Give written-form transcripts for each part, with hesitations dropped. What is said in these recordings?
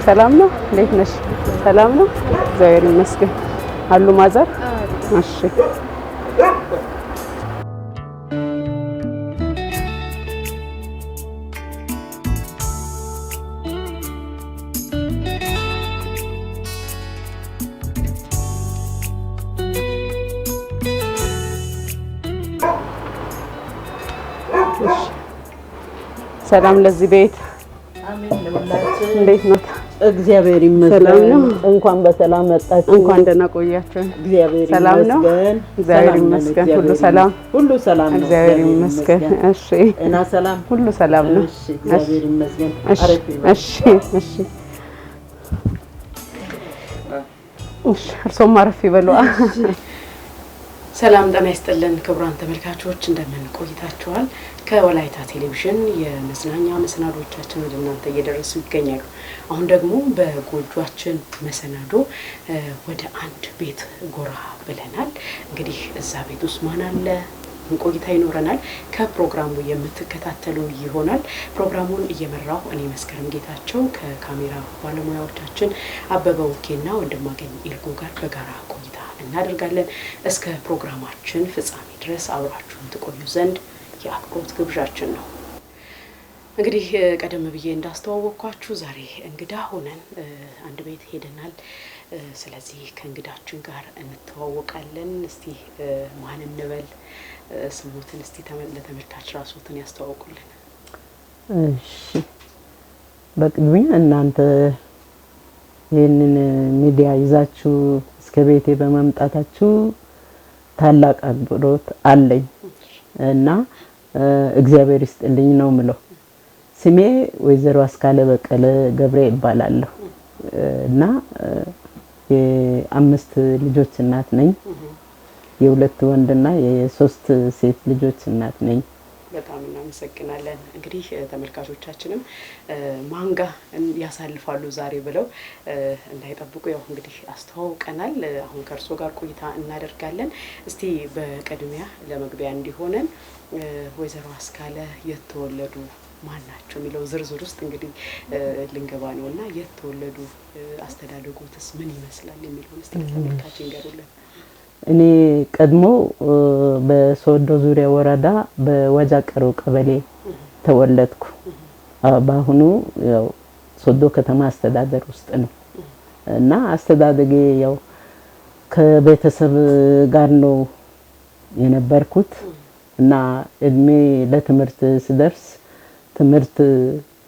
ሰላም ነው እንዴት ነሽ ሰላም ነው እግዚአብሔር ይመስገን አሉ ማዘር እሺ ሰላም ለዚህ ቤት አሜን ለሁላችን እንዴት ነው እግዚአብሔር ይመስገን እንኳን በሰላም መጣችሁ እንኳን ደህና ቆያችሁ እግዚአብሔር ይመስገን እግዚአብሔር ይመስገን ሁሉ ሰላም ነው እግዚአብሔር ይመስገን እሺ እና ሰላም ሁሉ ሰላም ነው እሺ እግዚአብሔር ይመስገን እሺ እርሶም አረፍ ይበሉ ሰላም ጤና ይስጥልን ክቡራን ተመልካቾች እንደምን ቆይታችኋል ከወላይታ ቴሌቪዥን የመዝናኛ መሰናዶቻችን ወደ እናንተ እየደረሱ ይገኛሉ አሁን ደግሞ በጎጆአችን መሰናዶ ወደ አንድ ቤት ጎራ ብለናል እንግዲህ እዛ ቤት ውስጥ ማን አለ ቆይታ ይኖረናል ከፕሮግራሙ የምትከታተሉ ይሆናል ፕሮግራሙን እየመራው እኔ መስከረም ጌታቸው ከካሜራ ባለሙያዎቻችን አበበ ወኬና ወንድማገኝ ኢልጎ ጋር በጋራ ቆይታ እናደርጋለን እስከ ፕሮግራማችን ፍጻሜ ድረስ አብራችሁን ትቆዩ ዘንድ የአክብሮት ግብዣችን ነው እንግዲህ ቀደም ብዬ እንዳስተዋወቅኳችሁ ዛሬ እንግዳ ሆነን አንድ ቤት ሄደናል ስለዚህ ከእንግዳችን ጋር እንተዋወቃለን እስቲ ማን እንበል ስሙትን እስቲ ለተመልካች ራስዎትን ያስተዋውቁልን እሺ በቅድሚያ እናንተ ይሄንን ሚዲያ ይዛችሁ እስከ ቤቴ በመምጣታችሁ ታላቅ አክብሮት አለኝ እና እግዚአብሔር ይስጥልኝ ነው ምለው ስሜ ወይዘሮ አስካለ በቀለ ገብሬ ይባላለሁ እና የአምስት ልጆች እናት ነኝ የሁለት ወንድና የሶስት ሴት ልጆች እናት ነኝ በጣም እናመሰግናለን እንግዲህ ተመልካቾቻችንም ማንጋ ያሳልፋሉ ዛሬ ብለው እንዳይጠብቁ ያው እንግዲህ አስተዋውቀናል አሁን ከርሶ ጋር ቆይታ እናደርጋለን እስቲ በቀድሚያ ለመግቢያ እንዲሆነን ወይዘሮ አስካለ የተወለዱ ማን ናቸው የሚለው ዝርዝር ውስጥ እንግዲህ ልንገባ ነውና የተወለዱ አስተዳደጉትስ ምን ይመስላል የሚለው እስቲ ተመልካች እንገሩልን እኔ ቀድሞ በሶዶ ዙሪያ ወረዳ በወጃቀሮ ቀበሌ ተወለድኩ ባሁኑ ያው ሶዶ ከተማ አስተዳደር ውስጥ ነው እና አስተዳደጌ ያው ከቤተሰብ ጋር ነው የነበርኩት እና እድሜ ለትምህርት ስደርስ ትምህርት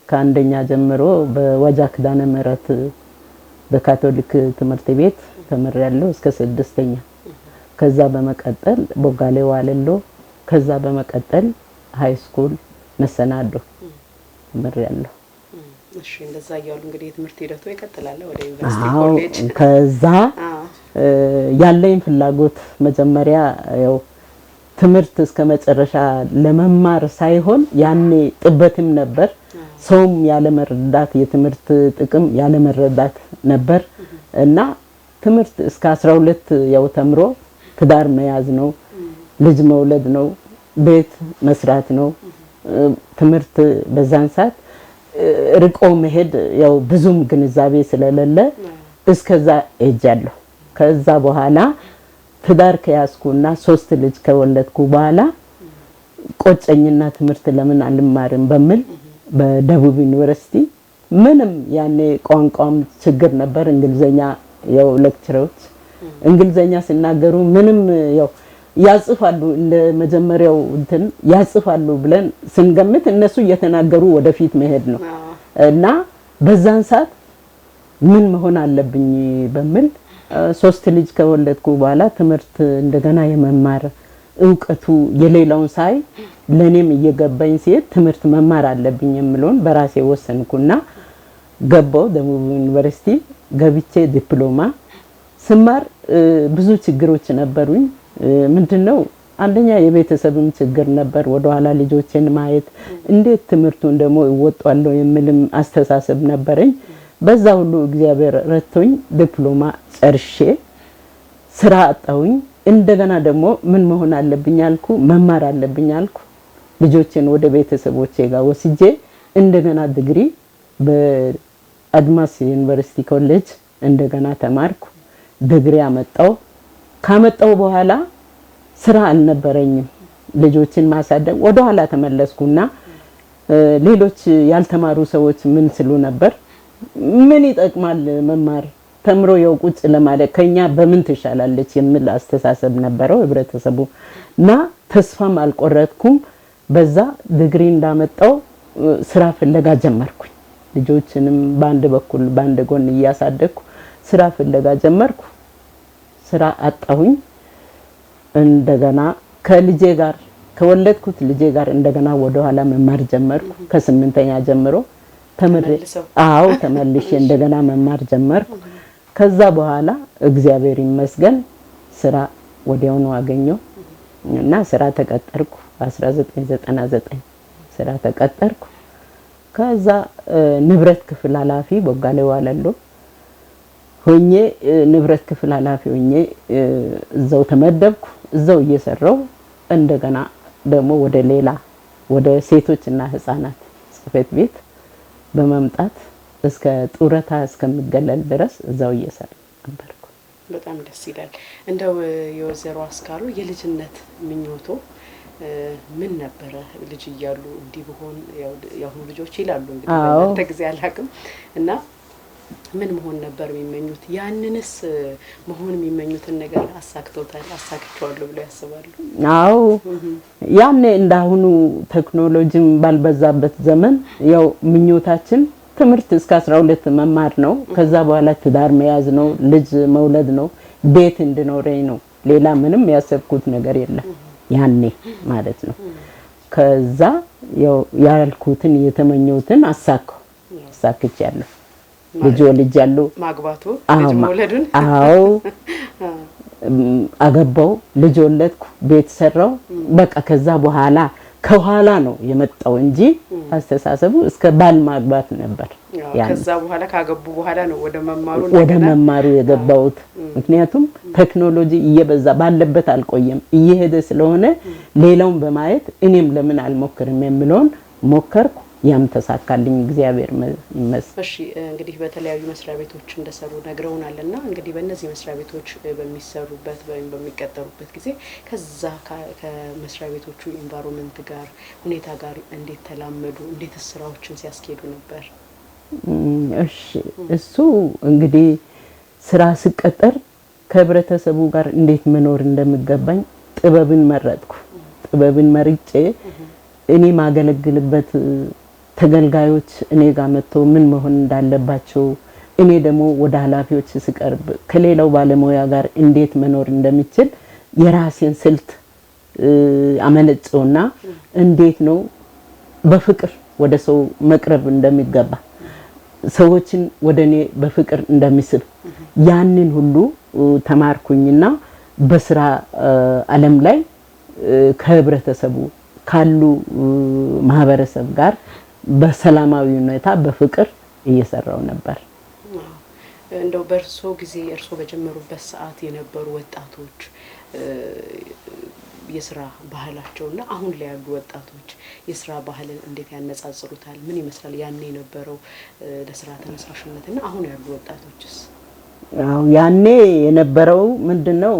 ከአንደኛ ጀምሮ በወጃክ ዳነ ምሕረት በካቶሊክ ትምህርት ቤት ተመረያለሁ እስከ 6ኛ ከዛ በመቀጠል ቦጋሌ ዋለሎ ከዛ በመቀጠል ሃይ ስኩል መሰናዶ ተመረያለሁ እሺ እንደዛ ያያሉ እንግዲህ ትምህርት ሂደቱ ይቀጥላል ወደ ዩኒቨርሲቲ ኮሌጅ ከዛ ያለኝ ፍላጎት መጀመሪያ ያው ትምህርት እስከ መጨረሻ ለመማር ሳይሆን ያኔ ጥበትም ነበር ሰውም ያለ መረዳት የትምህርት ጥቅም ያለ መረዳት ነበር እና ትምህርት እስከ 12 ያው ተምሮ ትዳር መያዝ ነው ልጅ መውለድ ነው ቤት መስራት ነው ትምህርት በዛን ሰዓት ርቆ መሄድ ያው ብዙም ግንዛቤ ስለሌለ እስከዛ እጃለሁ ከዛ በኋላ ትዳር ከያዝኩና 3 ልጅ ከወለድኩ በኋላ ቆጨኝና ትምህርት ለምን አልማርም በሚል በደቡብ ዩኒቨርሲቲ ምንም ያኔ ቋንቋም ችግር ነበር እንግሊዘኛ ያው ሌክቸሮች እንግሊዘኛ ሲናገሩ ምንም ያው ያጽፋሉ እንደ መጀመሪያው እንትን ያጽፋሉ ብለን ስንገምት እነሱ እየተናገሩ ወደፊት መሄድ ነው እና በዛን ሰዓት ምን መሆን አለብኝ በሚል 3 ልጅ ከወለድኩ በኋላ ትምህርት እንደገና የመማር ዕውቀቱ የሌላውን ሳይ ለኔም እየገባኝ ሲሄድ ትምህርት መማር አለብኝ የሚለውን በራሴ ወሰንኩና ገባው ደቡብ ዩኒቨርሲቲ ገብቼ ዲፕሎማ ስማር ብዙ ችግሮች ነበሩኝ። ምንድነው አንደኛ የቤተሰብም ችግር ነበር። ወደ ኋላ ልጆችን ማየት እንዴት ትምህርቱን ደግሞ ይወጣለው የሚልም አስተሳሰብ ነበረኝ። በዛ ሁሉ እግዚአብሔር ረድቶኝ ዲፕሎማ ጨርሼ ስራ አጣሁኝ። እንደገና ደግሞ ምን መሆን አለብኝ አልኩ፣ መማር አለብኝ አልኩ። ልጆችን ወደ ቤተሰቦቼ ጋር ወስጄ እንደገና ዲግሪ በአድማስ ዩኒቨርሲቲ ኮሌጅ እንደገና ተማርኩ። ዲግሪ አመጣው። ካመጣው በኋላ ስራ አልነበረኝም። ልጆችን ማሳደግ ወደ ኋላ ተመለስኩና ሌሎች ያልተማሩ ሰዎች ምን ስሉ ነበር፣ ምን ይጠቅማል መማር ተምሮ ያው ቁጭ ለማለት ከኛ በምን ትሻላለች የሚል አስተሳሰብ ነበረው ህብረተሰቡ እና ተስፋም አልቆረጥኩም። በዛ ዲግሪ እንዳመጣው ስራ ፍለጋ ጀመርኩኝ። ልጆችንም በአንድ በኩል በአንድ ጎን እያሳደግኩ ስራ ፍለጋ ጀመርኩ። ስራ አጣሁኝ። እንደገና ከልጄ ጋር ከወለድኩት ልጄ ጋር እንደገና ወደ ኋላ መማር ጀመርኩ። ከ8ኛ ጀምሮ ተመልሼ እንደገና መማር ጀመርኩ። ከዛ በኋላ እግዚአብሔር ይመስገን ስራ ወዲያውኑ አገኘው እና ስራ ተቀጠርኩ። 1999 ስራ ተቀጠርኩ። ከዛ ንብረት ክፍል ኃላፊ ቦጋሌ ዋለሎ ሆኜ ንብረት ክፍል ኃላፊ ሆኜ እዛው ተመደብኩ። እዛው እየሰራው እንደገና ደግሞ ወደ ሴቶችና ህፃናት ጽሕፈት ቤት በመምጣት እስከ ጡረታ እስከምገለል ድረስ እዛው እየሰራ ነበርኩ። በጣም ደስ ይላል። እንደው የወይዘሮ አስካሉ የልጅነት ምኞቶ ምን ነበረ? ልጅ እያሉ እንዲህ ቢሆን ያው ልጆች ይላሉ እንግዲህ በእናንተ ጊዜ አላውቅም እና ምን መሆን ነበር የሚመኙት? ያንንስ መሆን የሚመኙትን ነገር አሳክተዋለሁ ብለው ያስባሉ? አዎ ያኔ እንዳሁኑ ቴክኖሎጂም ባልበዛበት ዘመን ያው ምኞታችን ትምህርት እስከ 12 መማር ነው። ከዛ በኋላ ትዳር መያዝ ነው፣ ልጅ መውለድ ነው፣ ቤት እንድኖረኝ ነው። ሌላ ምንም ያሰብኩት ነገር የለም ያኔ ማለት ነው። ከዛ ያው ያልኩትን የተመኘሁትን አሳክቻለሁ። ልጅ ወልጃለሁ። ማግባቱ ልጅ መውለዱን አገባው፣ ልጅ ወለድኩ፣ ቤት ሰራው። በቃ ከዛ በኋላ ከኋላ ነው የመጣው እንጂ አስተሳሰቡ እስከ ባል ማግባት ነበር። ከዛ በኋላ ካገቡ በኋላ ነው ወደ መማሩ የገባሁት። ምክንያቱም ቴክኖሎጂ እየበዛ ባለበት አልቆየም፣ እየሄደ ስለሆነ ሌላውን በማየት እኔም ለምን አልሞክርም የሚለውን ሞከርኩ። ያም ተሳካልኝ፣ እግዚአብሔር ይመስገን። እሺ እንግዲህ በተለያዩ መስሪያ ቤቶች እንደሰሩ ነግረውናልና እንግዲህ በእነዚህ መስሪያ ቤቶች በሚሰሩበት ወይም በሚቀጠሩበት ጊዜ ከዛ ከመስሪያ ቤቶቹ ኢንቫይሮንመንት ጋር ሁኔታ ጋር እንዴት ተላመዱ? እንዴት ስራዎችን ሲያስኬዱ ነበር? እሺ እሱ እንግዲህ ስራ ስቀጠር ከህብረተሰቡ ጋር እንዴት መኖር እንደሚገባኝ ጥበብን መረጥኩ። ጥበብን መርጬ እኔ ማገለግልበት ተገልጋዮች እኔ ጋር መጥተው ምን መሆን እንዳለባቸው፣ እኔ ደግሞ ወደ ኃላፊዎች ስቀርብ ከሌላው ባለሙያ ጋር እንዴት መኖር እንደሚችል የራሴን ስልት አመነጨውና እንዴት ነው በፍቅር ወደ ሰው መቅረብ እንደሚገባ፣ ሰዎችን ወደኔ በፍቅር እንደሚስብ ያንን ሁሉ ተማርኩኝና በስራ ዓለም ላይ ከህብረተሰቡ ካሉ ማህበረሰብ ጋር በሰላማዊ ሁኔታ በፍቅር እየሰራው ነበር። እንደው በርሶ ጊዜ እርሶ በጀመሩበት ሰዓት የነበሩ ወጣቶች የስራ ባህላቸውና አሁን ላይ ያሉ ወጣቶች የስራ ባህልን እንዴት ያነጻጽሩታል? ምን ይመስላል ያኔ የነበረው ለስራ ተነሳሽነትና አሁን ያሉ ወጣቶችስ? ያኔ የነበረው ምንድነው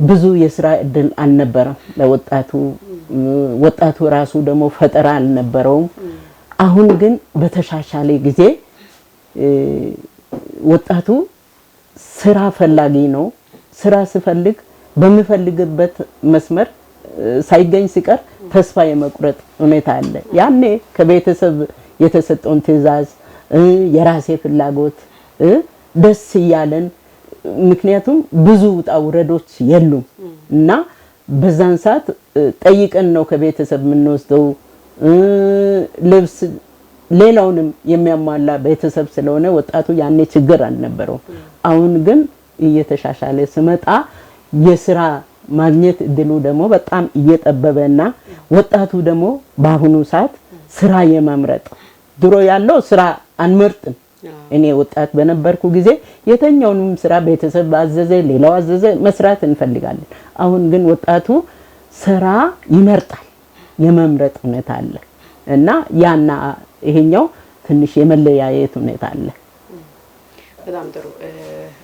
ብዙ የስራ እድል አልነበረም ለወጣቱ። ወጣቱ ራሱ ደግሞ ፈጠራ አልነበረውም። አሁን ግን በተሻሻለ ጊዜ ወጣቱ ስራ ፈላጊ ነው። ስራ ሲፈልግ በሚፈልግበት መስመር ሳይገኝ ሲቀር ተስፋ የመቁረጥ ሁኔታ አለ። ያኔ ከቤተሰብ የተሰጠውን ትዕዛዝ የራሴ ፍላጎት ደስ እያለን፣ ምክንያቱም ብዙ ውጣ ውረዶች የሉም እና በዛን ሰዓት ጠይቀን ነው ከቤተሰብ የምንወስደው። ልብስ ሌላውንም የሚያሟላ ቤተሰብ ስለሆነ ወጣቱ ያኔ ችግር አልነበረው። አሁን ግን እየተሻሻለ ስመጣ የስራ ማግኘት እድሉ ደግሞ በጣም እየጠበበና ወጣቱ ደግሞ በአሁኑ ሰዓት ስራ የመምረጥ ድሮ ያለው ስራ አንመርጥም። እኔ ወጣት በነበርኩ ጊዜ የተኛውንም ስራ ቤተሰብ አዘዘ ሌላው አዘዘ መስራት እንፈልጋለን። አሁን ግን ወጣቱ ስራ ይመርጣል፣ የመምረጥ ሁኔታ አለ እና ያና ይሄኛው ትንሽ የመለያየት ሁኔታ አለ። በጣም ጥሩ።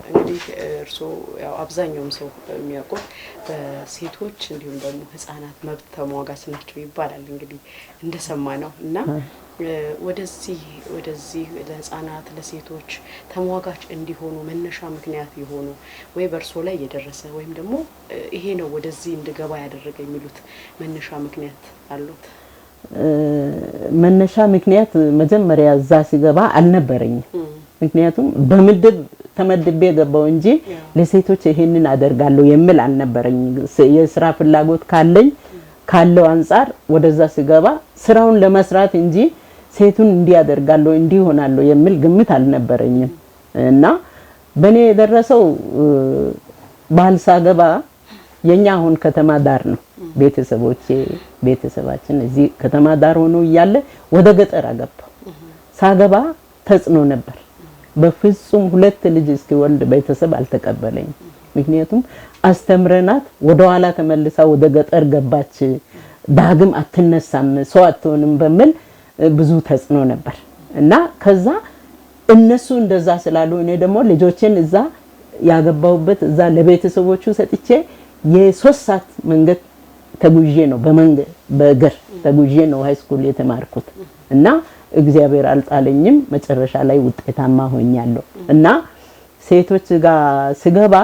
እንግዲህ እርሶ ያው አብዛኛውም ሰው የሚያውቁት በሴቶች እንዲሁም ደግሞ ህፃናት መብት ተሟጋች ናቸው ይባላል እንግዲህ እንደሰማነው እና ወደዚህ ለህፃናት ለሴቶች ተሟጋች እንዲሆኑ መነሻ ምክንያት የሆኑ ወይ በእርሶ ላይ የደረሰ ወይም ደግሞ ይሄ ነው ወደዚህ እንድገባ ያደረገ የሚሉት መነሻ ምክንያት አሉት? መነሻ ምክንያት መጀመሪያ እዛ ሲገባ አልነበረኝም። ምክንያቱም በምድብ ተመድቤ ገባው እንጂ ለሴቶች ይሄንን አደርጋለሁ የሚል አልነበረኝ። የስራ ፍላጎት ካለው አንፃር ወደዛ ሲገባ ስራውን ለመስራት እንጂ ሴቱን እንዲያደርጋለሁ እንዲሆናለሁ የሚል ግምት አልነበረኝም እና በኔ የደረሰው ባልሳገባ የኛ አሁን ከተማ ዳር ነው ቤተሰባችን እዚህ ከተማ ዳር ሆኖ እያለ ወደ ገጠር አገባው። ሳገባ ተጽኖ ነበር። በፍጹም ሁለት ልጅ እስኪወልድ ቤተሰብ አልተቀበለኝ። ምክንያቱም አስተምረናት ወደ ኋላ ተመልሳ ወደ ገጠር ገባች፣ ዳግም አትነሳም፣ ሰው አትሆንም በሚል ብዙ ተጽኖ ነበር እና ከዛ እነሱ እንደዛ ስላሉ እኔ ደግሞ ልጆችን እዛ ያገባውበት እዛ ለቤተሰቦቹ ሰጥቼ የ3 ሰዓት መንገድ ተጉዤ ነው በእግር ተጉዤ ነው ሃይስኩል የተማርኩት እና እግዚአብሔር አልጣለኝም። መጨረሻ ላይ ውጤታማ ሆኛለሁ እና ሴቶች ጋር ስገባ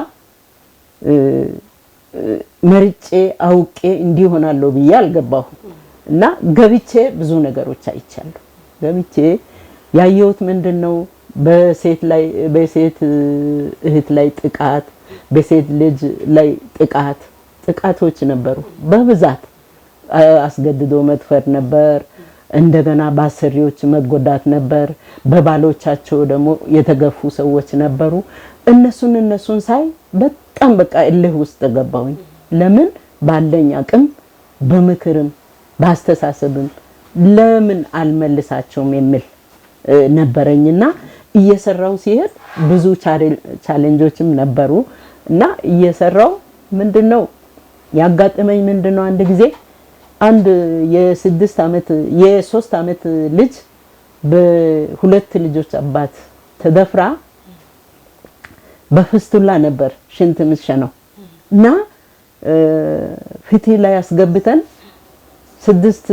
መርጬ አውቄ እንዲሆናለሁ ብዬ አልገባሁም እና ገብቼ ብዙ ነገሮች አይቻለሁ። ገብቼ ያየሁት ምንድነው በሴት እህት ላይ ጥቃት፣ በሴት ልጅ ላይ ጥቃቶች ነበሩ በብዛት። አስገድዶ መድፈር ነበር፣ እንደገና በአሰሪዎች መጎዳት ነበር፣ በባሎቻቸው ደግሞ የተገፉ ሰዎች ነበሩ። እነሱን ሳይ በጣም በቃ እልህ ውስጥ ገባሁኝ። ለምን ባለኝ አቅም በምክርም ባስተሳሰብም ለምን አልመልሳቸውም የሚል ነበረኝና እየሰራው ሲሄድ ብዙ ቻሌንጆችም ነበሩ እና እየሰራው ምንድነው ያጋጠመኝ ምንድነው አንድ ጊዜ አንድ የ3 ዓመት ልጅ በሁለት ልጆች አባት ተደፍራ በፍስቱላ ነበር ሽንት ምሸነው እና ፍትህ ላይ አስገብተን 6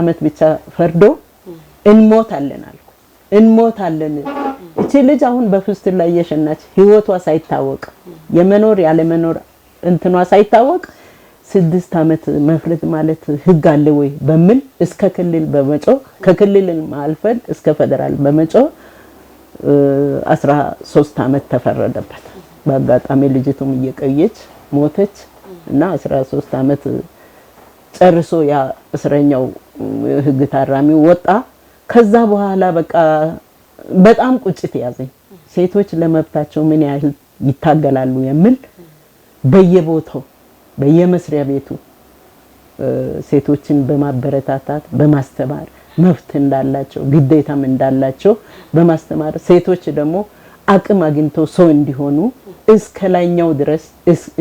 ዓመት ብቻ ፈርዶ እንሞታለን አልኩ። እንሞታለን። እቺ ልጅ አሁን በፍስቱላ እየሸናች ህይወቷ ሳይታወቅ የመኖር ያለ መኖር እንትኗ ሳይታወቅ 6 ዓመት መፍረድ ማለት ህግ አለ ወይ በሚል እስከ ክልል በመጮ ከክልል ማልፈል እስከ ፌደራል በመጮ 13 ዓመት ተፈረደበት። በአጋጣሚ ልጅቱም እየቀየች ሞተች እና 13 ዓመት ጨርሶ ያ እስረኛው ህግ ታራሚው ወጣ። ከዛ በኋላ በቃ በጣም ቁጭት ያዘኝ። ሴቶች ለመብታቸው ምን ያህል ይታገላሉ የሚል በየቦታው በየመስሪያ ቤቱ ሴቶችን በማበረታታት በማስተማር መብት እንዳላቸው ግዴታም እንዳላቸው በማስተማር ሴቶች ደግሞ አቅም አግኝተው ሰው እንዲሆኑ እስከ ላይኛው ድረስ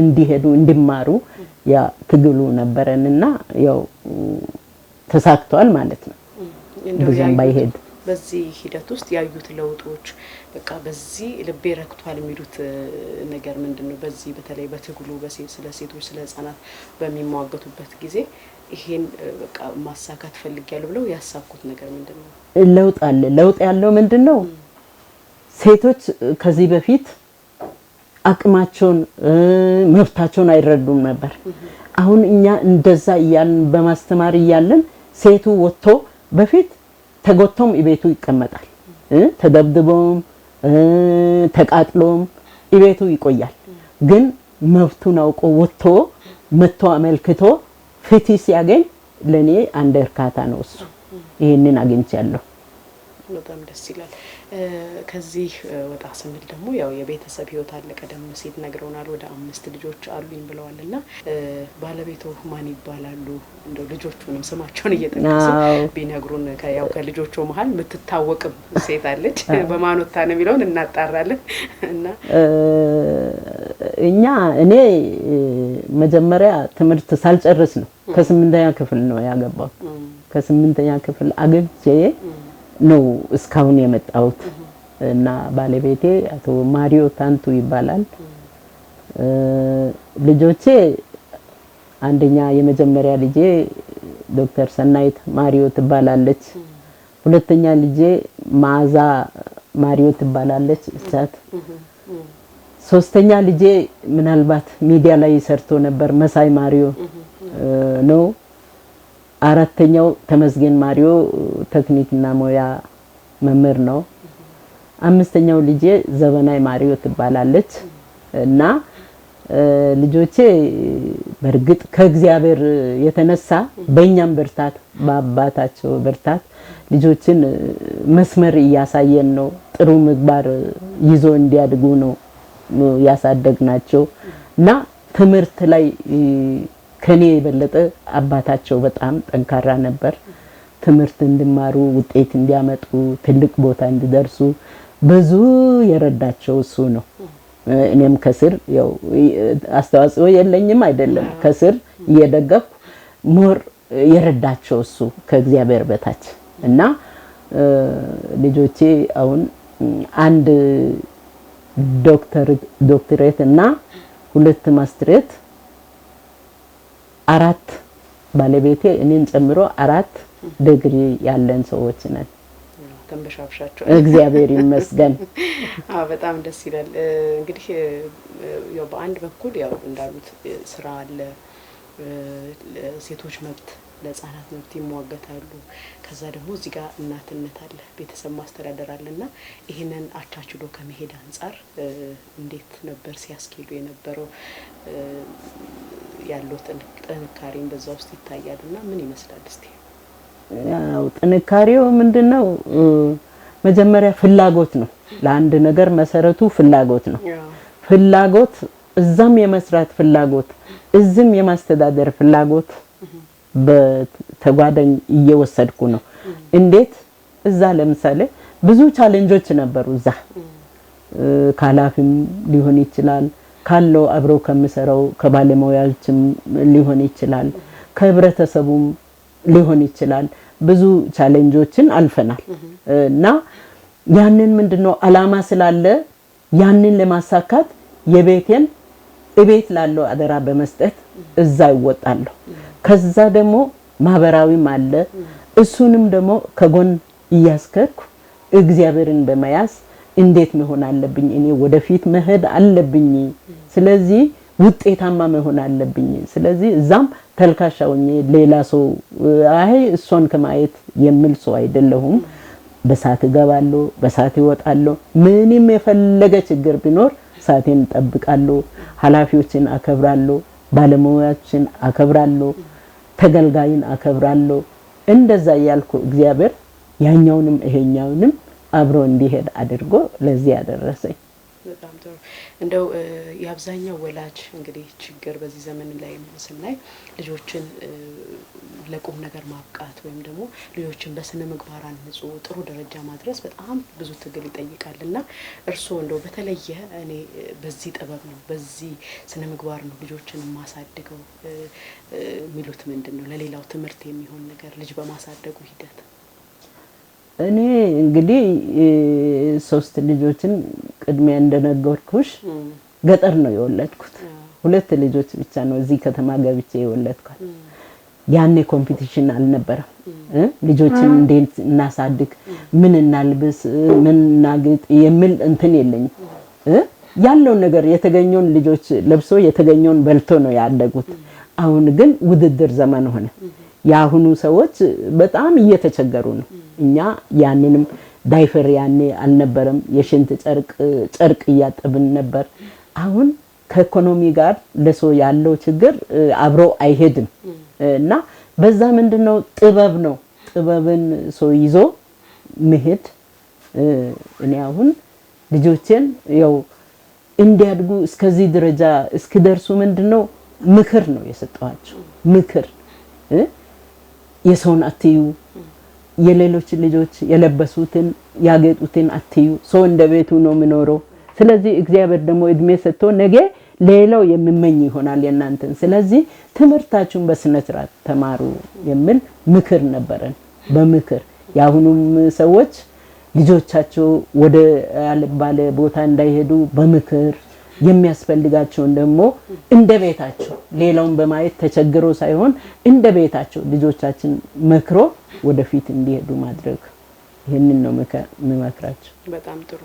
እንዲሄዱ እንዲማሩ ያ ትግሉ ነበረንና ያው ተሳክቷል ማለት ነው። ብዙም ባይሄድ በዚህ ሂደት ውስጥ ያዩት ለውጦች በቃ በዚህ ልቤ ረክቷል የሚሉት ነገር ምንድነው? በዚህ በተለይ በትግሉ ስለ ሴቶች ስለ ህፃናት በሚሟገቱበት ጊዜ ይሄን በቃ ማሳካት ፈልጊያለሁ ብለው ያሳኩት ነገር ምንድነው? ለውጥ አለ። ለውጥ ያለው ምንድነው? ሴቶች ከዚህ በፊት አቅማቸውን መብታቸውን አይረዱም ነበር። አሁን እኛ እንደዛ እያልን በማስተማር እያለን ሴቱ ወጥቶ በፊት ተጎቶም ኢቤቱ ይቀመጣል፣ ተደብድቦም ተቃጥሎም ኢቤቱ ይቆያል። ግን መብቱን አውቆ ወጥቶ መጥቶ አመልክቶ ፍትህ ሲያገኝ ለኔ አንድ እርካታ ነው እሱ። ይሄንን አግኝቻለሁ በጣም ደስ ይላል። ከዚህ ወጣ ስንል ደግሞ ያው የቤተሰብ ህይወት አለ። ቀደም ሲል ነግረውናል ወደ 5 ልጆች አሉኝ ብለዋልና ባለቤቱ ማን ይባላሉ? እንደው ልጆቹንም ስማቸውን እየጠቀሱ ቢነግሩን። ያው ከልጆቹ መሀል የምትታወቅም ሴት አለች። በማን ወጣ ነው የሚለውን እናጣራለን። እና እኔ መጀመሪያ ትምህርት ሳልጨርስ ነው ከ8ኛ ክፍል ነው ያገባው። ከ8ኛ ክፍል አግብቼ ነው እስካሁን የመጣሁት እና ባለቤቴ አቶ ማሪዮ ታንቱ ይባላል። ልጆቼ አንደኛ የመጀመሪያ ልጄ ዶክተር ሰናይት ማሪዮ ትባላለች። ሁለተኛ ልጄ ማዛ ማሪዮ ትባላለች እቻት። ሶስተኛ ልጄ ምናልባት ሚዲያ ላይ ሰርቶ ነበር መሳይ ማሪዮ ነው። አራተኛው ተመስገን ማሪዮ ቴክኒክና ሙያ መምህር ነው። አምስተኛው ልጄ ዘበናይ ማሪዮ ትባላለች እና ልጆቼ በርግጥ ከእግዚአብሔር የተነሳ በእኛም ብርታት በአባታቸው ብርታት ልጆችን መስመር እያሳየን ነው። ጥሩ ምግባር ይዞ እንዲያድጉ ነው ያሳደግናቸው እና ትምህርት ላይ ከኔ የበለጠ አባታቸው በጣም ጠንካራ ነበር። ትምህርት እንዲማሩ ውጤት እንዲያመጡ ትልቅ ቦታ እንዲደርሱ ብዙ የረዳቸው እሱ ነው። እኔም ከስር ያው አስተዋጽኦ የለኝም አይደለም፣ ከስር እየደገፍኩ ሞር የረዳቸው እሱ ከእግዚአብሔር በታች እና ልጆቼ አሁን አንድ ዶክተሬት እና 2 ማስትሬት 4 ባለቤቴ እኔን ጨምሮ 4 ዲግሪ ያለን ሰዎች ነን። ተንበሻብሻቸው እግዚአብሔር ይመስገን። በጣም ደስ ይላል። እንግዲህ ያው በአንድ በኩል ያው እንዳሉት ስራ አለ፣ ሴቶች መብት ለህፃናት መብት ይሟገታሉ። ከዛ ደግሞ እዚህ ጋር እናትነት አለ፣ ቤተሰብ ማስተዳደር አለና ይሄንን አቻችሎ ከመሄድ አንፃር እንዴት ነበር ሲያስኬዱ የነበረው? ያለው ጥንካሬን በዛ ውስጥ ይታያልና ምን ይመስላል እስቲ? ያው ጥንካሬው ምንድነው? መጀመሪያ ፍላጎት ነው። ለአንድ ነገር መሰረቱ ፍላጎት ነው። ፍላጎት እዛም የመስራት ፍላጎት፣ እዚህም የማስተዳደር ፍላጎት በተጓዳኝ እየወሰድኩ ነው። እንዴት? እዛ ለምሳሌ ብዙ ቻሌንጆች ነበሩ። እዛ ካላፊም ሊሆን ይችላል፣ ካለው አብረው ከመሰራው ከባለሙያዎችም ሊሆን ይችላል፣ ከህብረተሰቡም ሊሆን ይችላል። ብዙ ቻሌንጆችን አልፈናል እና ያንን ምንድነው አላማ ስላለ ያንን ለማሳካት የቤቴን እቤት ላለው አደራ በመስጠት እዛ ይወጣለሁ። ከዛ ደግሞ ማህበራዊም አለ፣ እሱንም ደግሞ ከጎን እያስከርኩ እግዚአብሔርን በመያዝ እንዴት መሆን አለብኝ፣ እኔ ወደፊት መሄድ አለብኝ፣ ስለዚህ ውጤታማ መሆን አለብኝ። ስለዚህ እዛም ተልካሻውኝ ሌላ ሰው አይ እሷን ከማየት የሚል ሰው አይደለሁም። በሳት እገባለሁ፣ በሳት እወጣለሁ። ምንም የፈለገ ችግር ቢኖር ሳቴን እጠብቃለሁ። ኃላፊዎችን አከብራለሁ፣ ባለሙያዎችን አከብራለሁ፣ ተገልጋይን አከብራለሁ። እንደዛ ያልኩ እግዚአብሔር ያኛውንም ይሄኛውንም አብሮ እንዲሄድ አድርጎ ለዚህ ያደረሰኝ። በጣም ጥሩ። እንደው የአብዛኛው ወላጅ እንግዲህ ችግር በዚህ ዘመን ላይ ስናይ ልጆችን ለቁም ነገር ማብቃት ወይም ደግሞ ልጆችን በስነ ምግባር አንጾ ጥሩ ደረጃ ማድረስ በጣም ብዙ ትግል ይጠይቃልና እርስዎ እንደው በተለየ እኔ በዚህ ጥበብ ነው በዚህ ስነ ምግባር ነው ልጆችን ማሳደገው ሚሉት ምንድነው? ለሌላው ትምህርት የሚሆን ነገር ልጅ በማሳደጉ ሂደት? እኔ እንግዲህ 3 ልጆችን ቅድሚያ እንደነገርኩሽ ገጠር ነው የወለድኩት። 2 ልጆች ብቻ ነው እዚህ ከተማ ገብቼ የወለድኩት። ያኔ ኮምፒቲሽን አልነበረም። ልጆችን እንዴት እናሳድግ፣ ምን እናልብስ፣ ምን እናግጥ የሚል እንትን የለኝም። ያለው ነገር የተገኘውን ልጆች ለብሶ የተገኘውን በልቶ ነው ያደጉት። አሁን ግን ውድድር ዘመን ሆነ። ያሁኑ ሰዎች በጣም እየተቸገሩ ነው። እኛ ያንንም ዳይፈር ያኔ አልነበረም፣ የሽንት ጨርቅ እያጠብን ነበር። አሁን ከኢኮኖሚ ጋር ለሰው ያለው ችግር አብሮ አይሄድም እና በዛ ምንድነው ጥበብ ነው። ጥበብን ሰው ይዞ መሄድ እኔ አሁን ልጆቼን ያው እንዲያድጉ እስከዚህ ደረጃ እስኪደርሱ ምንድነው ምክር ነው የሰጠኋቸው። ምክር የሰውን አትዩ፣ የሌሎች ልጆች የለበሱትን ያጌጡትን አትዩ። ሰው እንደ ቤቱ ነው የሚኖረው። ስለዚህ እግዚአብሔር ደግሞ እድሜ ሰጥቶ ነገ ሌላው የሚመኝ ይሆናል የናንተን። ስለዚህ ትምህርታችሁን በስነ ስርዓት ተማሩ የሚል ምክር ነበረን። በምክር የአሁኑም ሰዎች ልጆቻቸው ወደ አልባሌ ቦታ እንዳይሄዱ በምክር የሚያስፈልጋቸውን ደግሞ እንደ ቤታቸው ሌላውን በማየት ተቸግሮ ሳይሆን እንደ ቤታቸው ልጆቻችን መክሮ ወደፊት እንዲሄዱ ማድረግ ይሄንን ነው መመክራቸው። በጣም ጥሩ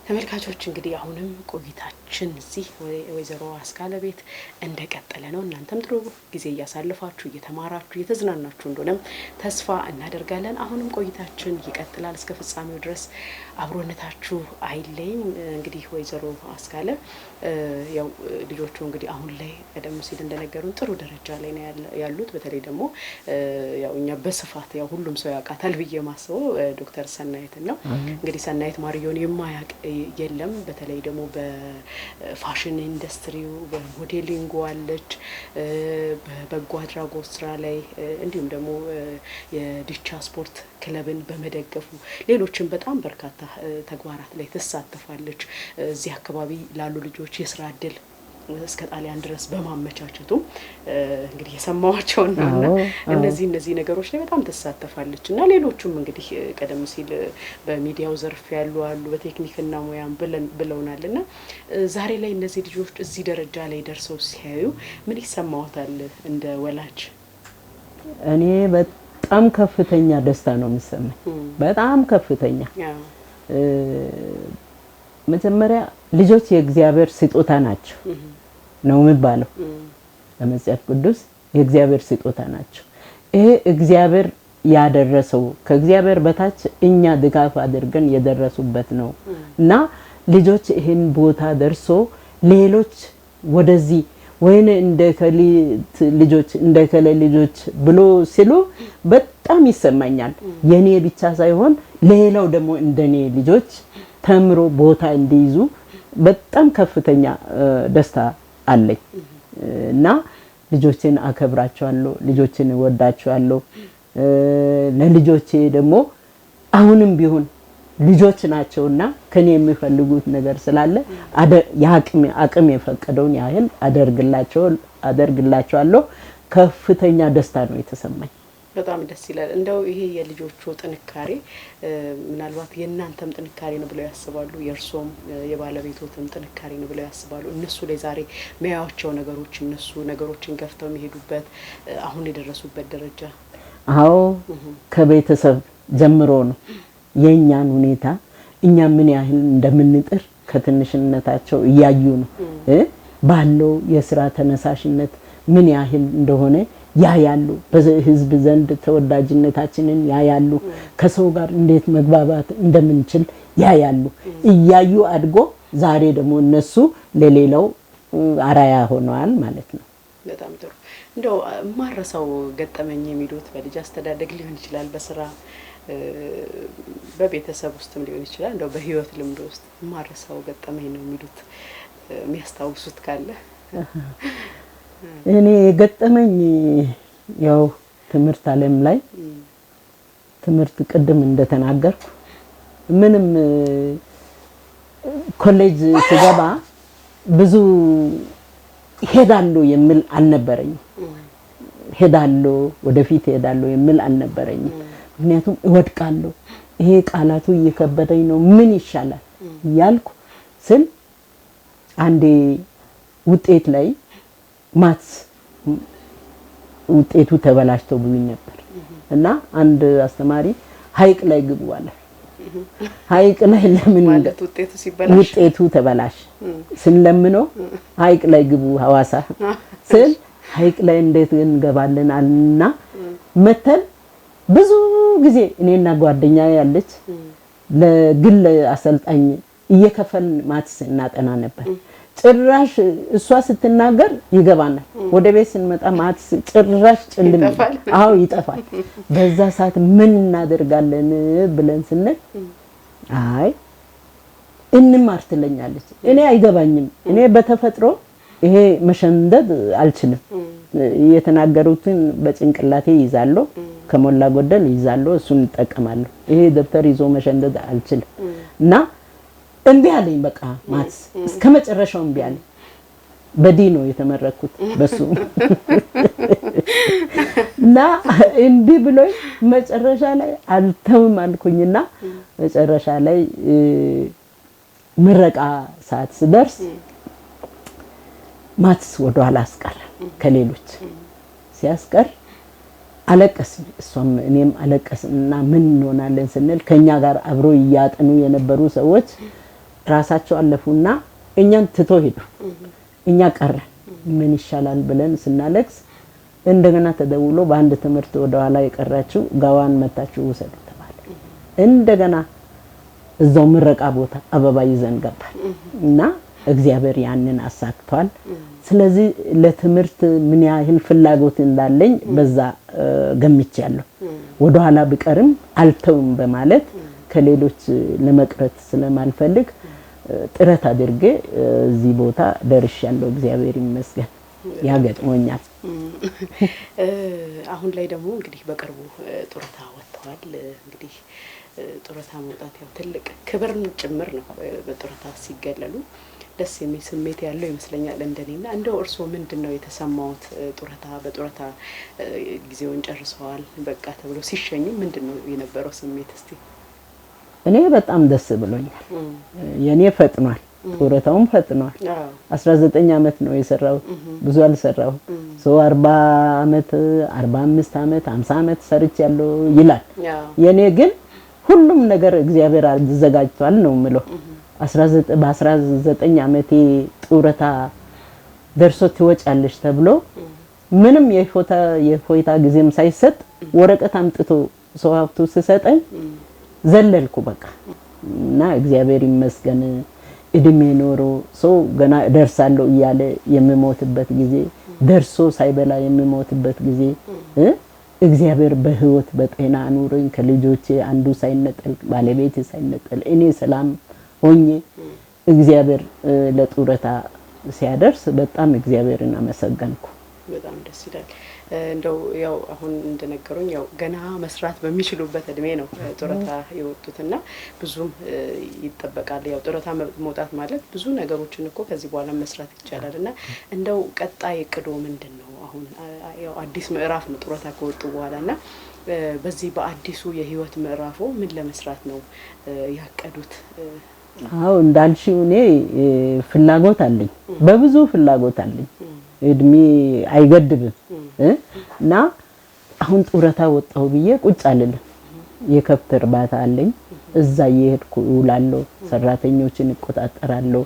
ተመልካቾች እንግዲህ አሁንም ቆይታችን እዚህ ወይዘሮ አስካለ ቤት እንደቀጠለ ነው። እናንተም ጥሩ ጊዜ እያሳለፋችሁ እየተማራችሁ እየተዝናናችሁ እንደሆነም ተስፋ እናደርጋለን። አሁንም ቆይታችን ይቀጥላል እስከ ፍጻሜው ድረስ አብሮነታችሁ አይለይም። እንግዲህ ወይዘሮ አስካለ ያው ልጆቹ እንግዲህ አሁን ላይ ቀደም ሲል እንደነገሩን ጥሩ ደረጃ ላይ ነው ያሉት። በተለይ ደግሞ ያው እኛ በስፋት ያው ሁሉም ሰው ያውቃታል ብዬ ማስበው ዶክተር ሰናይትን ነው። እንግዲህ ሰናይት ማርዮን የማያውቅ የለም። በተለይ ደግሞ በፋሽን ኢንዱስትሪው በሞዴሊንግ አለች፣ በበጎ አድራጎት ስራ ላይ እንዲሁም ደግሞ የዲቻ ስፖርት ክለብን በመደገፉ ሌሎችም በጣም በርካታ ተግባራት ላይ ትሳተፋለች። እዚህ አካባቢ ላሉ ልጆች የስራ እድል እስከ ጣሊያን ድረስ በማመቻቸቱ እንግዲህ የሰማዋቸውና እነዚህ ነገሮች ላይ በጣም ተሳተፋለች እና ሌሎቹም እንግዲህ ቀደም ሲል በሚዲያው ዘርፍ ያሉ አሉ በቴክኒክና ሙያም ብለውናልና ዛሬ ላይ እነዚህ ልጆች እዚህ ደረጃ ላይ ደርሰው ሲያዩ ምን ይሰማዎታል እንደ ወላጅ? እኔ በጣም ከፍተኛ ደስታ ነው የሚሰማኝ። በጣም ከፍተኛ መጀመሪያ ልጆች የእግዚአብሔር ስጦታ ናቸው ነው የሚባለው በመጽሐፍ ቅዱስ። የእግዚአብሔር ስጦታ ናቸው። ይሄ እግዚአብሔር ያደረሰው ከእግዚአብሔር በታች እኛ ድጋፍ አድርገን የደረሱበት ነው እና ልጆች ይሄን ቦታ ደርሶ ሌሎች ወደዚህ ወይኔ እንደ ከለ ልጆች ብሎ ሲሉ በጣም ይሰማኛል። የኔ ብቻ ሳይሆን ሌላው ደግሞ እንደኔ ልጆች ተምሮ ቦታ እንዲይዙ በጣም ከፍተኛ ደስታ አለኝ እና ልጆችን አከብራቸዋለሁ፣ ልጆችን እወዳቸዋለሁ። ለልጆቼ ደግሞ አሁንም ቢሆን ልጆች ናቸውና ከኔ የሚፈልጉት ነገር ስላለ አቅም የፈቀደውን ያህል አደርግላቸዋለሁ። ከፍተኛ ደስታ ነው የተሰማኝ። በጣም ደስ ይላል። እንደው ይሄ የልጆቹ ጥንካሬ ምናልባት የእናንተም ጥንካሬ ነው ብለው ያስባሉ? የእርሶም የባለቤቶትም ጥንካሬ ነው ብለው ያስባሉ? እነሱ ላይ ዛሬ የሚያዩዋቸው ነገሮች እነሱ ነገሮችን ገፍተው የሚሄዱበት አሁን የደረሱበት ደረጃ? አዎ ከቤተሰብ ጀምሮ ነው የኛን ሁኔታ እኛ ምን ያህል እንደምንጥር ከትንሽነታቸው እያዩ ነው ባለው የስራ ተነሳሽነት ምን ያህል እንደሆነ ያያሉ። በህዝብ ዘንድ ተወዳጅነታችንን ያያሉ። ከሰው ጋር እንዴት መግባባት እንደምንችል ያያሉ። እያዩ አድጎ ዛሬ ደግሞ እነሱ ለሌላው አራያ ሆነዋል ማለት ነው። በጣም ጥሩ። እንደው ማረሳው ገጠመኝ የሚሉት በልጅ አስተዳደግ ሊሆን ይችላል፣ በስራ በቤተሰብ ውስጥም ሊሆን ይችላል፣ እንደው በህይወት ልምድ ውስጥ ማረሳው ገጠመኝ ነው የሚሉት የሚያስታውሱት ካለ? እኔ ገጠመኝ ያው ትምህርት ዓለም ላይ ትምህርት ቅድም እንደተናገርኩ ምንም ኮሌጅ ስገባ ብዙ ሄዳለሁ የሚል አልነበረኝም። ወደፊት ሄዳለሁ የሚል አልነበረኝም። ምክንያቱም እወድቃለሁ፣ ይሄ ቃላቱ እየከበደኝ ነው፣ ምን ይሻላል ያልኩ ስል አንዴ ውጤት ላይ ማትስ ውጤቱ ተበላሽቶ ብኝ ነበር እና አንድ አስተማሪ ሀይቅ ላይ ግቡ አለ። ሀይቅ ላይ ለምን ማለት ውጤቱ ተበላሽ ስንለምነው ሀይቅ ላይ ግቡ ሐዋሳ ስል ሀይቅ ላይ እንዴት እንገባለን አልና መተን ብዙ ጊዜ እኔና ጓደኛዬ ያለች ለግል አሰልጣኝ እየከፈልን ማትስ እናጠና ነበር። ጭራሽ እሷ ስትናገር ይገባናል። ወደ ቤት ስንመጣ ማትስ ጭራሽ ጭልም ይጠፋል። በዛ ሰዓት ምን እናደርጋለን ብለን ስንል አይ እንማር ትለኛለች። እኔ አይገባኝም። እኔ በተፈጥሮ ይሄ መሸንደድ አልችልም። የተናገሩትን በጭንቅላቴ ይዛለሁ፣ ከሞላ ጎደል ይዛለሁ፣ እሱን እጠቀማለሁ። ይሄ ደብተር ይዞ መሸንደድ አልችልም እና እምቢ አለኝ። በቃ ማትስ እስከመጨረሻው እምቢ አለኝ። በዲ ነው የተመረኩት በሱ እና እምቢ ብሎኝ መጨረሻ ላይ አልተውም አልኩኝና መጨረሻ ላይ ምረቃ ሰዓት ስደርስ ማትስ ወደኋላ አስቀረ ከሌሎች ሲያስቀር አለቀስን። እሷም እኔም አለቀስንና ምን እንሆናለን ስንል ከኛ ጋር አብሮ እያጠኑ የነበሩ ሰዎች ራሳቸው አለፉና እኛን ትቶ ሄዱ። እኛ ቀረን። ምን ይሻላል ብለን ስናለቅስ እንደገና ተደውሎ በአንድ ትምህርት ወደኋላ የቀራችው ጋዋን መታችሁ ውሰዱ ተባለ። እንደገና እዛው ምረቃ ቦታ አበባ ይዘን ገባን እና እግዚአብሔር ያንን አሳክቷል። ስለዚህ ለትምህርት ምን ያህል ፍላጎት እንዳለኝ በዛ ገምቻለሁ። ወደኋላ ብቀርም አልተውም በማለት ከሌሎች ለመቅረት ስለማልፈልግ ጥረት አድርጌ እዚህ ቦታ ደርሻለሁ። እግዚአብሔር ይመስገን ያገጥሞኛል። አሁን ላይ ደግሞ እንግዲህ በቅርቡ ጡረታ ወጥተዋል። እንግዲህ ጡረታ መውጣት ያው ትልቅ ክብርን ጭምር ነው። በጡረታ ሲገለሉ ደስ የሚል ስሜት ያለው ይመስለኛል እንደኔና እንደው እርስዎ ምንድነው የተሰማውት? ጡረታ በጡረታ ጊዜውን ጨርሰዋል በቃ ተብሎ ሲሸኙ ምንድነው የነበረው ስሜት እስቲ? እኔ በጣም ደስ ብሎኛል። የኔ ፈጥኗል፣ ጡረታውም ፈጥኗል። 19 አመት ነው የሰራሁት፣ ብዙ አልሰራሁም። 40 አመት 45 አመት 50 አመት ሰርቻለሁ ይላል። የኔ ግን ሁሉም ነገር እግዚአብሔር አዘጋጅቷል ነው የምለው። በ19 አመቴ ጡረታ ደርሶ ትወጫለሽ ተብሎ ምንም የፎይታ ጊዜም ሳይሰጥ ወረቀት አምጥቶ ሰው ሀብቱ ሲሰጠኝ ዘለልኩ በቃ እና እግዚአብሔር ይመስገን እድሜ ኖሮ ሰው ገና ደርሳለሁ እያለ የሚሞትበት ጊዜ ደርሶ ሳይበላ የሚሞትበት ጊዜ እግዚአብሔር በህይወት በጤና አኑሮኝ ከልጆቼ አንዱ ሳይነጠል ባለቤቴ ሳይነጠል እኔ ሰላም ሆኜ እግዚአብሔር ለጡረታ ሲያደርስ በጣም እግዚአብሔርን አመሰገንኩ። በጣም ደስ ይላል። እንደው ያው አሁን እንደነገሩኝ ያው ገና መስራት በሚችሉበት እድሜ ነው ጡረታ የወጡትና ብዙም ይጠበቃል። ያው ጡረታ መውጣት ማለት ብዙ ነገሮችን እኮ ከዚህ በኋላ መስራት ይቻላልና እንደው ቀጣይ እቅዶ ምንድነው? አሁን ያው አዲስ ምዕራፍ ነው ጡረታ ከወጡ በኋላና በዚህ በአዲሱ የህይወት ምዕራፎ ምን ለመስራት ነው ያቀዱት? አዎ እንዳልሽው እኔ ፍላጎት አለኝ፣ በብዙ ፍላጎት አለኝ። እድሜ አይገድብም እና አሁን ጡረታ ወጣሁ ብዬ ቁጭ አልልም። የከብት እርባታ አለኝ። እዛ እየሄድኩ እውላለሁ፣ ሰራተኞችን እቆጣጠራለሁ፣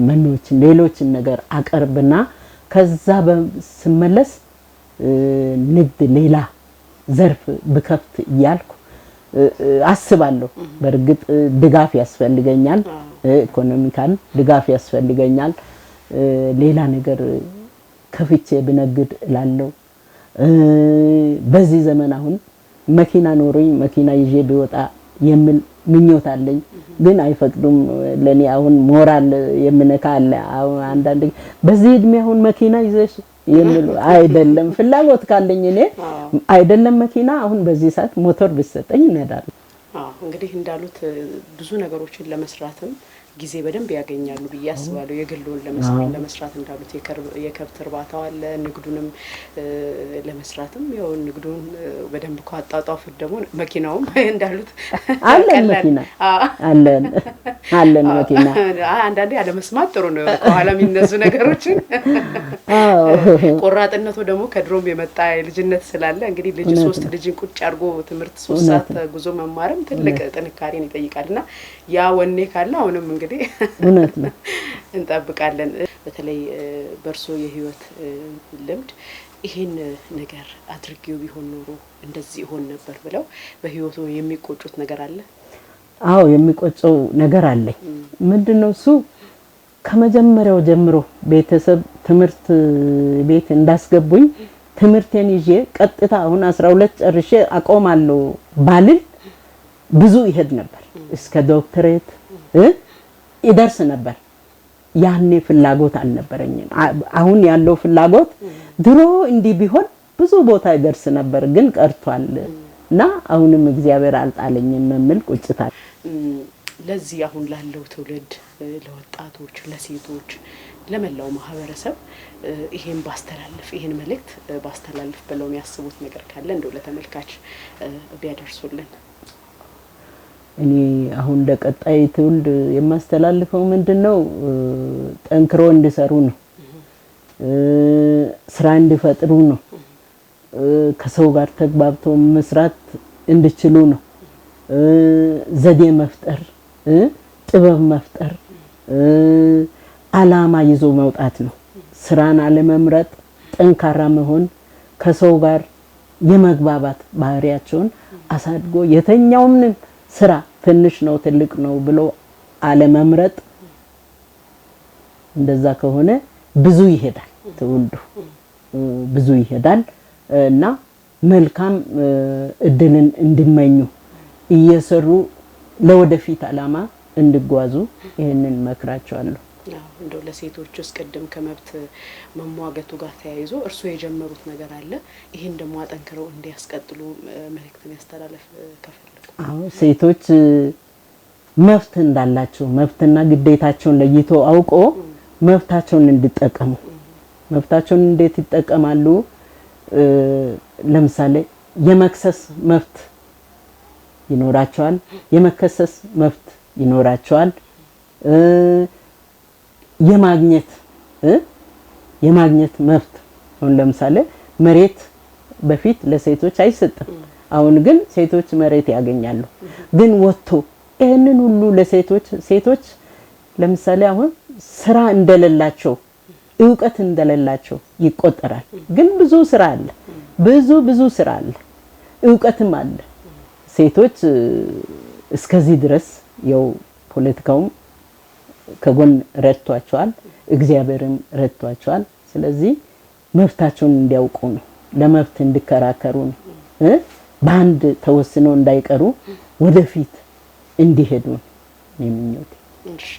መኖችን ሌሎችን ነገር አቀርብና ከዛ ስመለስ ንግድ ሌላ ዘርፍ ብከፍት እያልኩ አስባለሁ። በእርግጥ ድጋፍ ያስፈልገኛል፣ ኢኮኖሚካል ድጋፍ ያስፈልገኛል። ሌላ ነገር ከፍቼ ብነግድ እላለሁ። በዚህ ዘመን አሁን መኪና ኖሮኝ መኪና ይዤ ቢወጣ የሚል ምኞት አለኝ፣ ግን አይፈቅዱም። ለኔ አሁን ሞራል የምነካ አለ። አሁን አንዳንድ በዚህ እድሜ አሁን መኪና ይዘሽ የሚሉ አይደለም። ፍላጎት ካለኝ እኔ አይደለም መኪና አሁን በዚህ ሰዓት ሞተር ቢሰጠኝ እነዳለሁ። እንግዲህ እንዳሉት ብዙ ነገሮችን ለመስራትም ጊዜ በደንብ ያገኛሉ ብዬ አስባለሁ። የግሉን ለመስራት እንዳሉት የከብት እርባታው አለ፣ ንግዱንም ለመስራትም ያው ንግዱን በደንብ ካጣጣፉት ደግሞ መኪናውም እንዳሉት አለን መኪና አለን መኪና። አንዳንዴ አለመስማት ጥሩ ነው፣ ከኋላ የሚነሱ ነገሮችን። ቆራጥነቱ ደግሞ ከድሮም የመጣ ልጅነት ስላለ እንግዲህ ልጅ 3 ልጅን ቁጭ አድርጎ ትምህርት 3 ሰዓት ጉዞ መማርም ትልቅ ጥንካሬን ይጠይቃልና ያ ወኔ ካለ አሁንም እንግዲህ እውነት ነው እንጠብቃለን። በተለይ በርሶ የህይወት ልምድ ይሄን ነገር አድርጌው ቢሆን ኖሮ እንደዚህ ይሆን ነበር ብለው በህይወቱ የሚቆጩት ነገር አለ? አዎ የሚቆጨው ነገር አለኝ። ምንድነው እሱ? ከመጀመሪያው ጀምሮ ቤተሰብ ትምህርት ቤት እንዳስገቡኝ ትምህርቴን ይዤ ቀጥታ አሁን 12 ጨርሼ አቆማለሁ ባልል ብዙ ይሄድ ነበር እስከ ዶክተሬት ይደርስ ነበር። ያኔ ፍላጎት አልነበረኝም። አሁን ያለው ፍላጎት ድሮ እንዲህ ቢሆን ብዙ ቦታ ይደርስ ነበር፣ ግን ቀርቷል እና አሁንም እግዚአብሔር አልጣለኝም የሚል ቁጭት አለ። ለዚህ አሁን ላለው ትውልድ፣ ለወጣቶች፣ ለሴቶች፣ ለመላው ማህበረሰብ ይሄን ባስተላልፍ ይሄን መልእክት ባስተላልፍ ብለው የሚያስቡት ነገር ካለ እንደው ለተመልካች ቢያደርሱልን። እኔ አሁን ለቀጣይ ትውልድ የማስተላልፈው ምንድነው ጠንክሮ እንዲሰሩ ነው፣ ስራ እንዲፈጥሩ ነው፣ ከሰው ጋር ተግባብቶ መስራት እንዲችሉ ነው፣ ዘዴ መፍጠር፣ ጥበብ መፍጠር፣ አላማ ይዞ መውጣት ነው። ስራን አለመምረጥ፣ ጠንካራ መሆን፣ ከሰው ጋር የመግባባት ባህሪያቸውን አሳድጎ የተኛውም ስራ ትንሽ ነው ትልቅ ነው ብሎ አለመምረጥ። እንደዛ ከሆነ ብዙ ይሄዳል፣ ትውልዱ ብዙ ይሄዳል እና መልካም እድልን እንዲመኙ እየሰሩ ለወደፊት አላማ እንዲጓዙ ይሄንን መክራቸዋለሁ። እንደው ለሴቶች ውስጥ ቅድም ከመብት መሟገቱ ጋር ተያይዞ እርሱ የጀመሩት ነገር አለ፣ ይሄን ደግሞ አጠንክረው እንዲያስቀጥሉ መልእክትን ያስተላልፍ ከፈለጉ? አዎ ሴቶች መብት እንዳላቸው መብትና ግዴታቸውን ለይቶ አውቆ መብታቸውን እንዲጠቀሙ። መብታቸውን እንዴት ይጠቀማሉ? ለምሳሌ የመክሰስ መብት ይኖራቸዋል፣ የመከሰስ መብት ይኖራቸዋል። የማግኘት መብት አሁን ለምሳሌ መሬት በፊት ለሴቶች አይሰጥም፣ አሁን ግን ሴቶች መሬት ያገኛሉ። ግን ወጥቶ ይሄንን ሁሉ ሴቶች ለምሳሌ አሁን ስራ እንደሌላቸው ዕውቀት እንደሌላቸው ይቆጠራል። ግን ብዙ ስራ አለ፣ ብዙ ስራ አለ፣ ዕውቀትም አለ። ሴቶች እስከዚህ ድረስ ያው ፖለቲካውም ከጎን ረድቷቸዋል፣ እግዚአብሔርም ረድቷቸዋል። ስለዚህ መብታቸውን እንዲያውቁ ነው፣ ለመብት እንዲከራከሩ ነው፣ በአንድ ተወስነው እንዳይቀሩ ወደፊት እንዲሄዱ ነው ምኞቴ። እሺ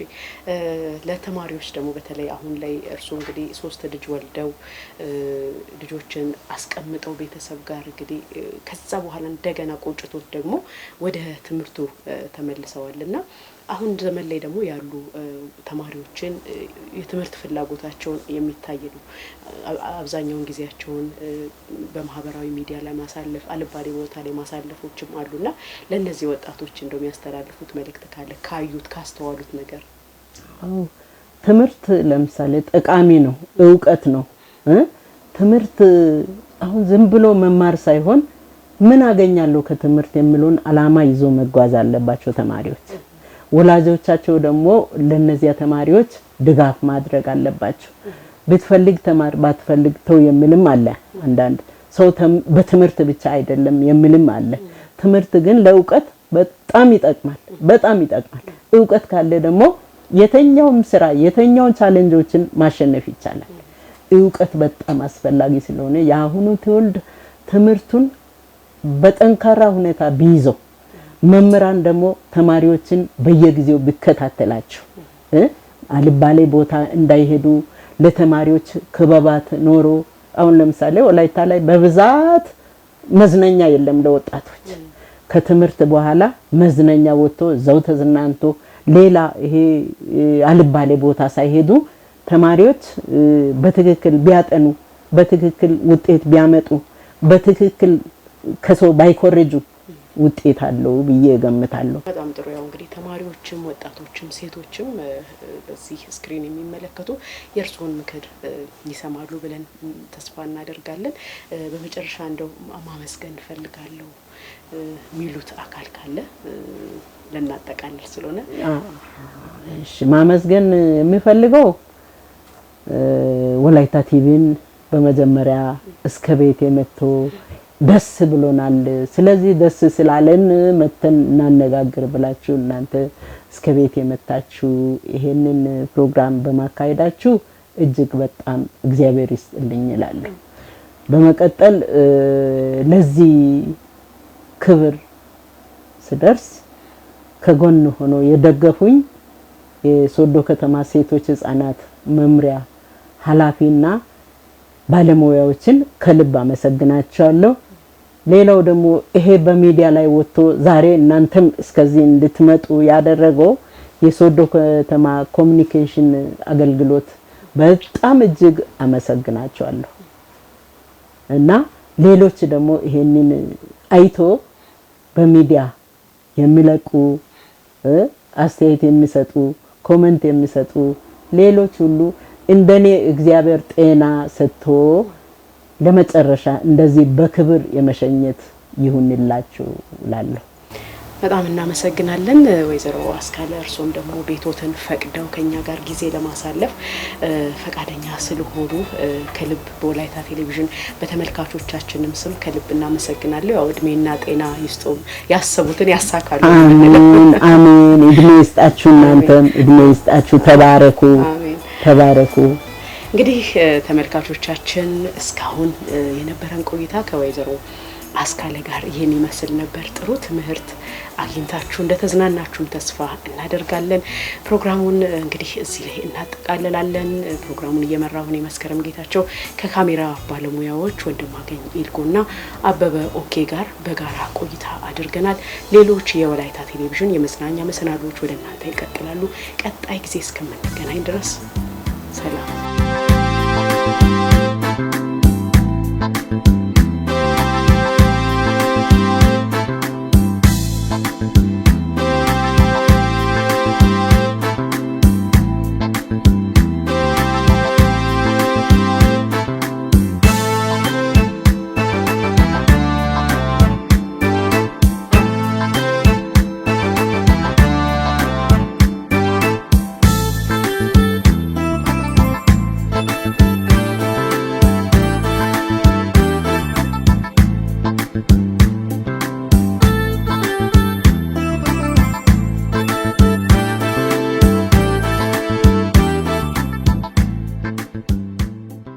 ለተማሪዎች ደግሞ በተለይ አሁን ላይ እርሱ እንግዲህ 3 ልጅ ወልደው ልጆችን አስቀምጠው ቤተሰብ ጋር እንግዲህ ከዛ በኋላ እንደገና ቆጭቶት ደግሞ ወደ ትምህርቱ ተመልሰዋልና አሁን ዘመን ላይ ደግሞ ያሉ ተማሪዎችን የትምህርት ፍላጎታቸውን የሚታይ ነው። አብዛኛውን ጊዜያቸውን በማህበራዊ ሚዲያ ላይ ማሳለፍ፣ አልባሌ ቦታ ላይ ማሳለፎችም አሉና ለነዚህ ወጣቶች እንደው የሚያስተላልፉት መልእክት ካለ ካዩት ካስተዋሉት ነገር? አዎ ትምህርት ለምሳሌ ጠቃሚ ነው፣ ዕውቀት ነው። ትምህርት አሁን ዝም ብሎ መማር ሳይሆን ምን አገኛለሁ ከትምህርት የሚሉን አላማ ይዞ መጓዝ አለባቸው ተማሪዎች። ወላጆቻቸው ደግሞ ለነዚያ ተማሪዎች ድጋፍ ማድረግ አለባቸው። ብትፈልግ ተማር ባትፈልግ ተው የሚልም አለ። አንዳንድ ሰው በትምህርት ብቻ አይደለም የሚልም አለ። ትምህርት ግን ለዕውቀት በጣም ይጠቅማል። ዕውቀት ካለ ደግሞ የተኛውም ስራ የተኛውን ቻሌንጆችን ማሸነፍ ይቻላል። ዕውቀት በጣም አስፈላጊ ስለሆነ የአሁኑ ትውልድ ትምህርቱን በጠንካራ ሁኔታ ቢይዘው፣ መምህራን ደግሞ ተማሪዎችን በየጊዜው ቢከታተላቸው፣ አልባሌ ቦታ እንዳይሄዱ ለተማሪዎች ክበባት ኖሮ። አሁን ለምሳሌ ወላይታ ላይ በብዛት መዝናኛ የለም ለወጣቶች። ከትምህርት በኋላ መዝናኛ ወጥቶ እዛው ተዝናንቶ ሌላ ይሄ አልባሌ ቦታ ሳይሄዱ ተማሪዎች በትክክል ቢያጠኑ፣ በትክክል ውጤት ቢያመጡ፣ በትክክል ከሰው ባይኮርጁ ውጤት አለው ብዬ እገምታለሁ። በጣም ጥሩ። ያው እንግዲህ ተማሪዎችም ወጣቶችም ሴቶችም በዚህ ስክሪን የሚመለከቱ የእርስዎን ምክር ይሰማሉ ብለን ተስፋ እናደርጋለን። በመጨረሻ እንደው ማመስገን ፈልጋለሁ ሚሉት አካል ካለ ለናጠቃለል ስለሆነ? እሺ ማመስገን የሚፈልገው ወላይታ ቲቪን በመጀመሪያ እስከ ቤቴ መጥቶ ደስ ብሎናል፣ ስለዚህ ደስ ስላለን መተን እናነጋግር ብላችሁ እናንተ እስከ ቤቴ መጣችሁ ይሄንን ፕሮግራም በማካሄዳችሁ እጅግ በጣም እግዚአብሔር ይስጥልኝ እላለሁ። በመቀጠል ለዚህ ክብር ስደርስ ከጎን ሆኖ የደገፉኝ የሶዶ ከተማ ሴቶች ህፃናት መምሪያ ኃላፊና ባለሙያዎችን ከልብ አመሰግናቸዋለሁ። ሌላው ደግሞ ይሄ በሚዲያ ላይ ወጥቶ ዛሬ እናንተም እስከዚህ እንድትመጡ ያደረገው የሶዶ ከተማ ኮሙኒኬሽን አገልግሎት በጣም እጅግ አመሰግናቸዋለሁ። እና ሌሎች ደግሞ ይሄንን አይቶ በሚዲያ የሚለቁ አስተያየት የሚሰጡ ኮሜንት የሚሰጡ ሌሎች ሁሉ እንደኔ እግዚአብሔር ጤና ሰጥቶ ለመጨረሻ እንደዚህ በክብር የመሸኘት ይሁንላችሁ እላለሁ። በጣም እናመሰግናለን ወይዘሮ አስካለ። እርሶም ደግሞ ቤቶትን ፈቅደው ከኛ ጋር ጊዜ ለማሳለፍ ፈቃደኛ ስለሆኑ ከልብ በወላይታ ቴሌቪዥን በተመልካቾቻችንም ስም ከልብ እናመሰግናለን። ያው እድሜና ጤና ይስጡ፣ ያሰቡትን ያሳካሉ። አሜን አሜን። እድሜ ይስጣችሁ፣ እናንተም እድሜ ይስጣችሁ። ተባረኩ ተባረኩ። እንግዲህ ተመልካቾቻችን እስካሁን የነበረን ቆይታ ከወይዘሮ አስካለ ጋር ይሄን ይመስል ነበር። ጥሩ ትምህርት አግኝታችሁ እንደተዝናናችሁም ተስፋ እናደርጋለን። ፕሮግራሙን እንግዲህ እዚህ ላይ እናጠቃልላለን። ፕሮግራሙን እየመራሁ እኔ መስከረም ጌታቸው ከካሜራ ባለሙያዎች ወንድማገኝ ኢልጎና አበበ ኦኬ ጋር በጋራ ቆይታ አድርገናል። ሌሎች የወላይታ ቴሌቪዥን የመዝናኛ መሰናዶዎች ወደ እናንተ ይቀጥላሉ። ቀጣይ ጊዜ እስከምንገናኝ ድረስ ሰላም።